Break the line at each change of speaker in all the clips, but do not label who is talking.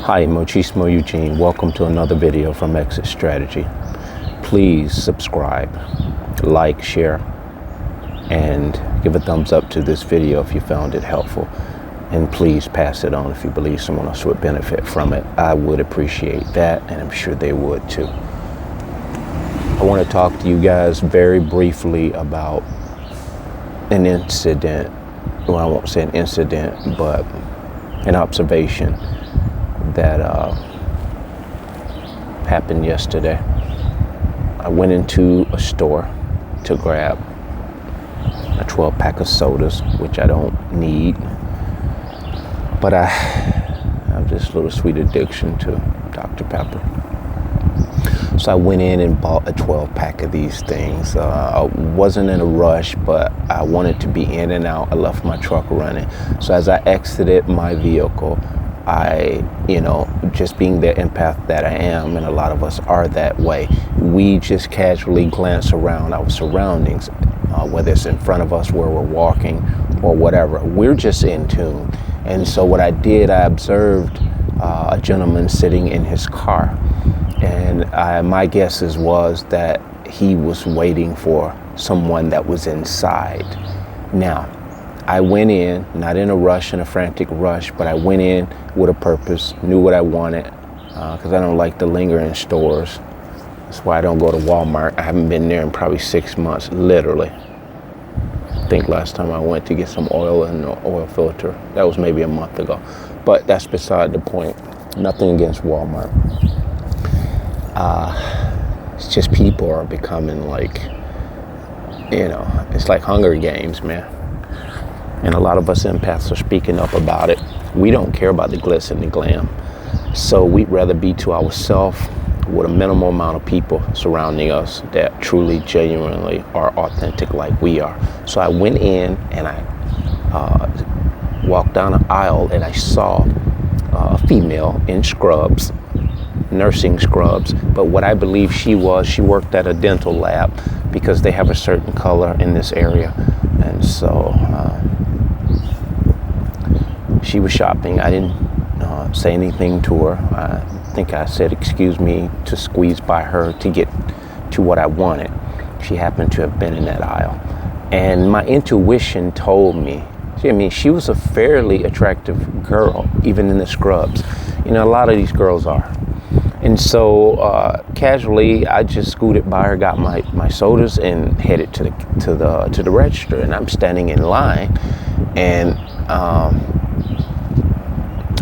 Hi, Mochismo Eugene. Welcome to another video from Exit Strategy. Please subscribe, like, share, and give a thumbs up to this video if you found it helpful. And please pass it on if you believe someone else would benefit from it. I would appreciate that, and I'm sure they would too. I want to talk to you guys very briefly about an incident. Well, I won't say an incident, but an observation that happened yesterday. I went into a store to grab a 12-pack of sodas, which I don't need, but I have this little sweet addiction to Dr. Pepper. So I went in and bought a 12-pack of these things. I wasn't in a rush, but I wanted to be in and out. I left my truck running. So as I exited my vehicle, just being the empath that I am, and a lot of us are that way, we just casually glance around our surroundings, whether it's in front of us where we're walking or whatever. We're just in tune. And so what I did, I observed a gentleman sitting in his car. And my guess was that he was waiting for someone that was inside. Now, I went in, not in a rush, in a frantic rush, but I went in with a purpose, knew what I wanted, because I don't like to linger in stores. That's why I don't go to Walmart. I haven't been there in probably 6 months, literally. I think last time I went to get some oil and an oil filter, that was maybe a month ago. But that's beside the point. Nothing against Walmart. It's just people are becoming like, it's like Hunger Games, man. And a lot of us empaths are speaking up about it. We don't care about the glitz and the glam. So we'd rather be to ourselves with a minimal amount of people surrounding us that truly, genuinely are authentic like we are. So I went in and I walked down an aisle and I saw a female in scrubs, nursing scrubs. But what I believe she worked at a dental lab because they have a certain color in this area. And so she was shopping. I didn't say anything to her. I think I said, excuse me, to squeeze by her to get to what I wanted. She happened to have been in that aisle. And my intuition told me, she was a fairly attractive girl, even in the scrubs. A lot of these girls are. And so casually, I just scooted by her, got my sodas, and headed to the register. And I'm standing in line, and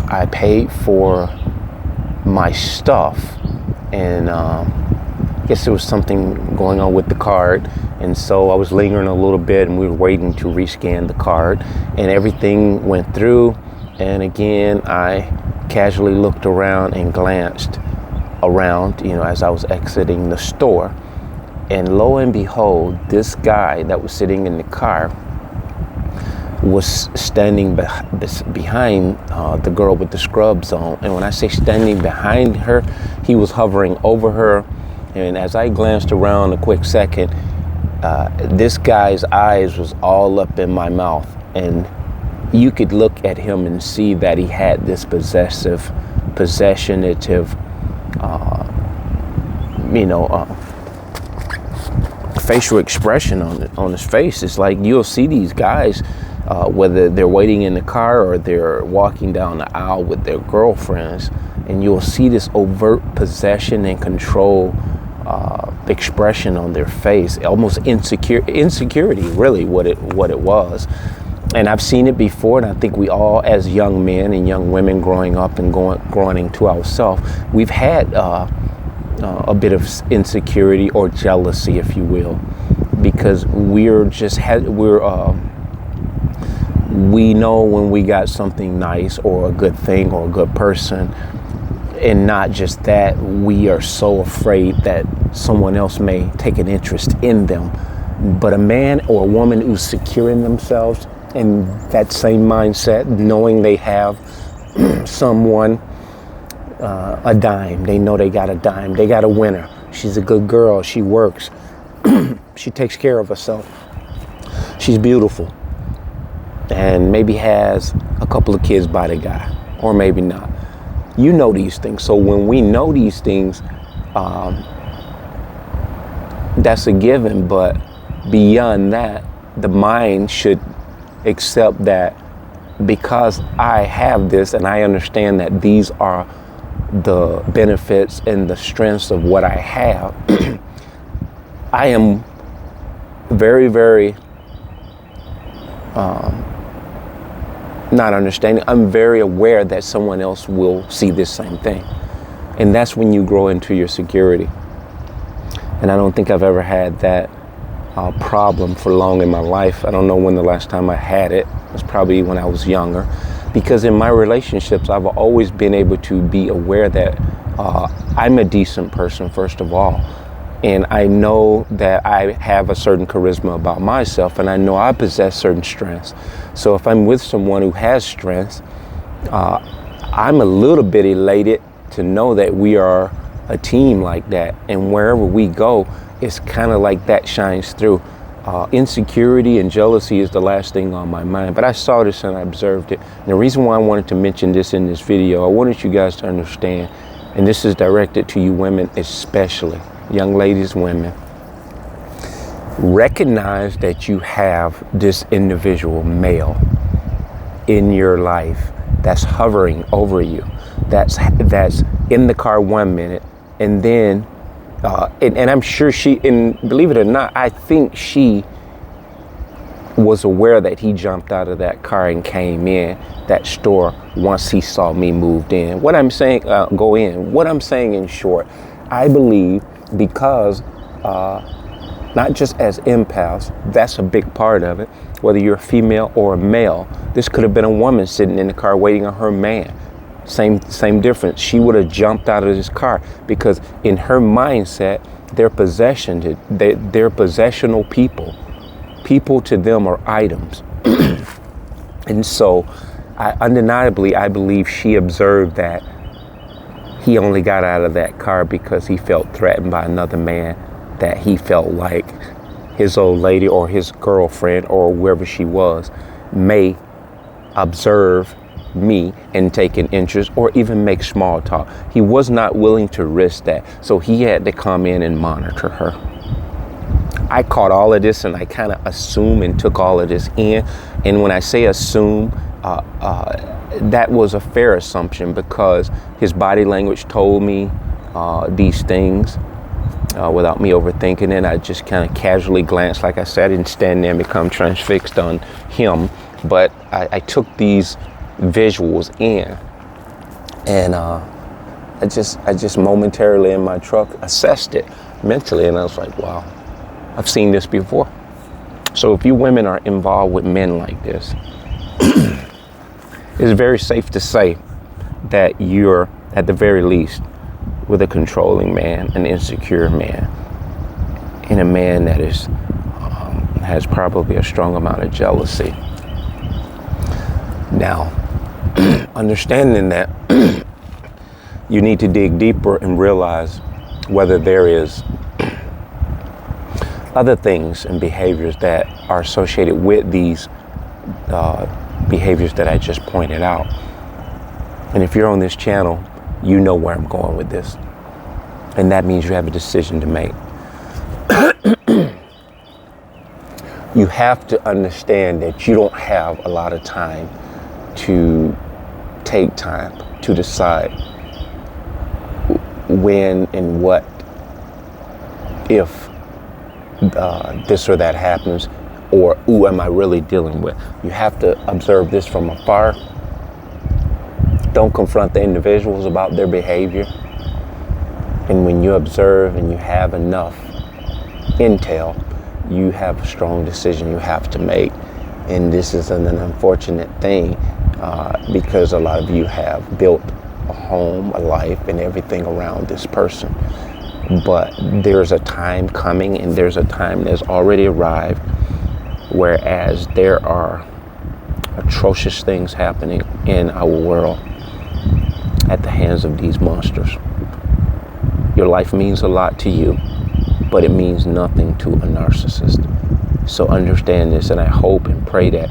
I paid for my stuff, and I guess there was something going on with the card, and so I was lingering a little bit, and we were waiting to rescan the card, and everything went through. And again, I casually looked around and glanced around, as I was exiting the store, and lo and behold, this guy that was sitting in the car was standing behind the girl with the scrubs on. And when I say standing behind her, he was hovering over her. And as I glanced around a quick second, this guy's eyes was all up in my mouth, and you could look at him and see that he had this possessive, possessionative, facial expression on his face. It's like you'll see these guys, whether they're waiting in the car or they're walking down the aisle with their girlfriends, and you'll see this overt possession and control expression on their face, almost insecurity, really what it was. And I've seen it before, and I think we all, as young men and young women growing up and growing into ourselves, we've had a bit of insecurity or jealousy, if you will, because we know when we got something nice or a good thing or a good person. And not just that, we are so afraid that someone else may take an interest in them. But a man or a woman who's secure in themselves, in that same mindset, knowing they have someone, a dime, they know they got a dime, they got a winner. She's a good girl, she works, she takes care of herself, she's beautiful, and maybe has a couple of kids by the guy, or maybe not. You know these things. So when we know these things, that's a given. But beyond that, the mind should accept that because I have this and I understand that these are the benefits and the strengths of what I have, I am very, very not understanding. I'm very aware that someone else will see this same thing. And that's when you grow into your security. And I don't think I've ever had that problem for long in my life. I don't know when the last time I had it. It was probably when I was younger. Because in my relationships, I've always been able to be aware that I'm a decent person, first of all. And I know that I have a certain charisma about myself, and I know I possess certain strengths. So if I'm with someone who has strengths, I'm a little bit elated to know that we are a team like that. And wherever we go, it's kind of like that shines through. Insecurity and jealousy is the last thing on my mind. But I saw this and I observed it. And the reason why I wanted to mention this in this video, I wanted you guys to understand, and this is directed to you women especially, young ladies, women, recognize that you have this individual male in your life that's hovering over you, that's in the car 1 minute, and then and I'm sure and believe it or not, I think she was aware that he jumped out of that car and came in that store once he saw me moved in. What I'm saying, what I'm saying in short, I believe because not just as empaths, that's a big part of it, whether you're a female or a male. This could have been a woman sitting in the car waiting on her man. Same difference. She would have jumped out of this car because in her mindset, they're possessional people. People to them are items. And so undeniably, I believe she observed that he only got out of that car because he felt threatened by another man that he felt like his old lady or his girlfriend or wherever she was may observe me and take an interest or even make small talk. He was not willing to risk that. So he had to come in and monitor her. I caught all of this and I kind of assumed and took all of this in. And when I say assume, that was a fair assumption because his body language told me these things without me overthinking it. I just kind of casually glanced, like I said, I didn't stand there and become transfixed on him. But I took these visuals in, and I just momentarily in my truck assessed it mentally, and I was like, wow, I've seen this before. So if you women are involved with men like this, it's very safe to say that you're at the very least with a controlling man, an insecure man, and a man that is has probably a strong amount of jealousy. Now, understanding that, you need to dig deeper and realize whether there is other things and behaviors that are associated with these behaviors that I just pointed out. And if you're on this channel, you know where I'm going with this. And that means you have a decision to make. You have to understand that you don't have a lot of time to take time to decide when and what, if this or that happens, or who am I really dealing with? You have to observe this from afar. Don't confront the individuals about their behavior. And when you observe and you have enough intel, you have a strong decision you have to make. And this is an unfortunate thing because a lot of you have built a home, a life, and everything around this person. But there's a time coming, and there's a time that's already arrived, whereas there are atrocious things happening in our world at the hands of these monsters. Your life means a lot to you, but it means nothing to a narcissist. So understand this, and I hope and pray that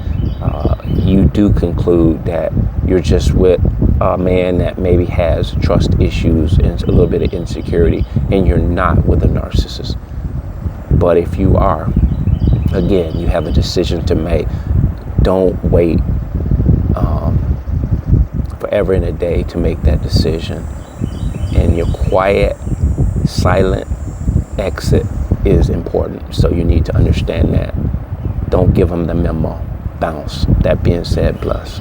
you do conclude that you're just with a man that maybe has trust issues and a little bit of insecurity, and you're not with a narcissist. But if you are, again, you have a decision to make. Don't wait forever and a day to make that decision. And your quiet, silent exit is important. So you need to understand that. Don't give them the memo. Bounce. That being said, bless.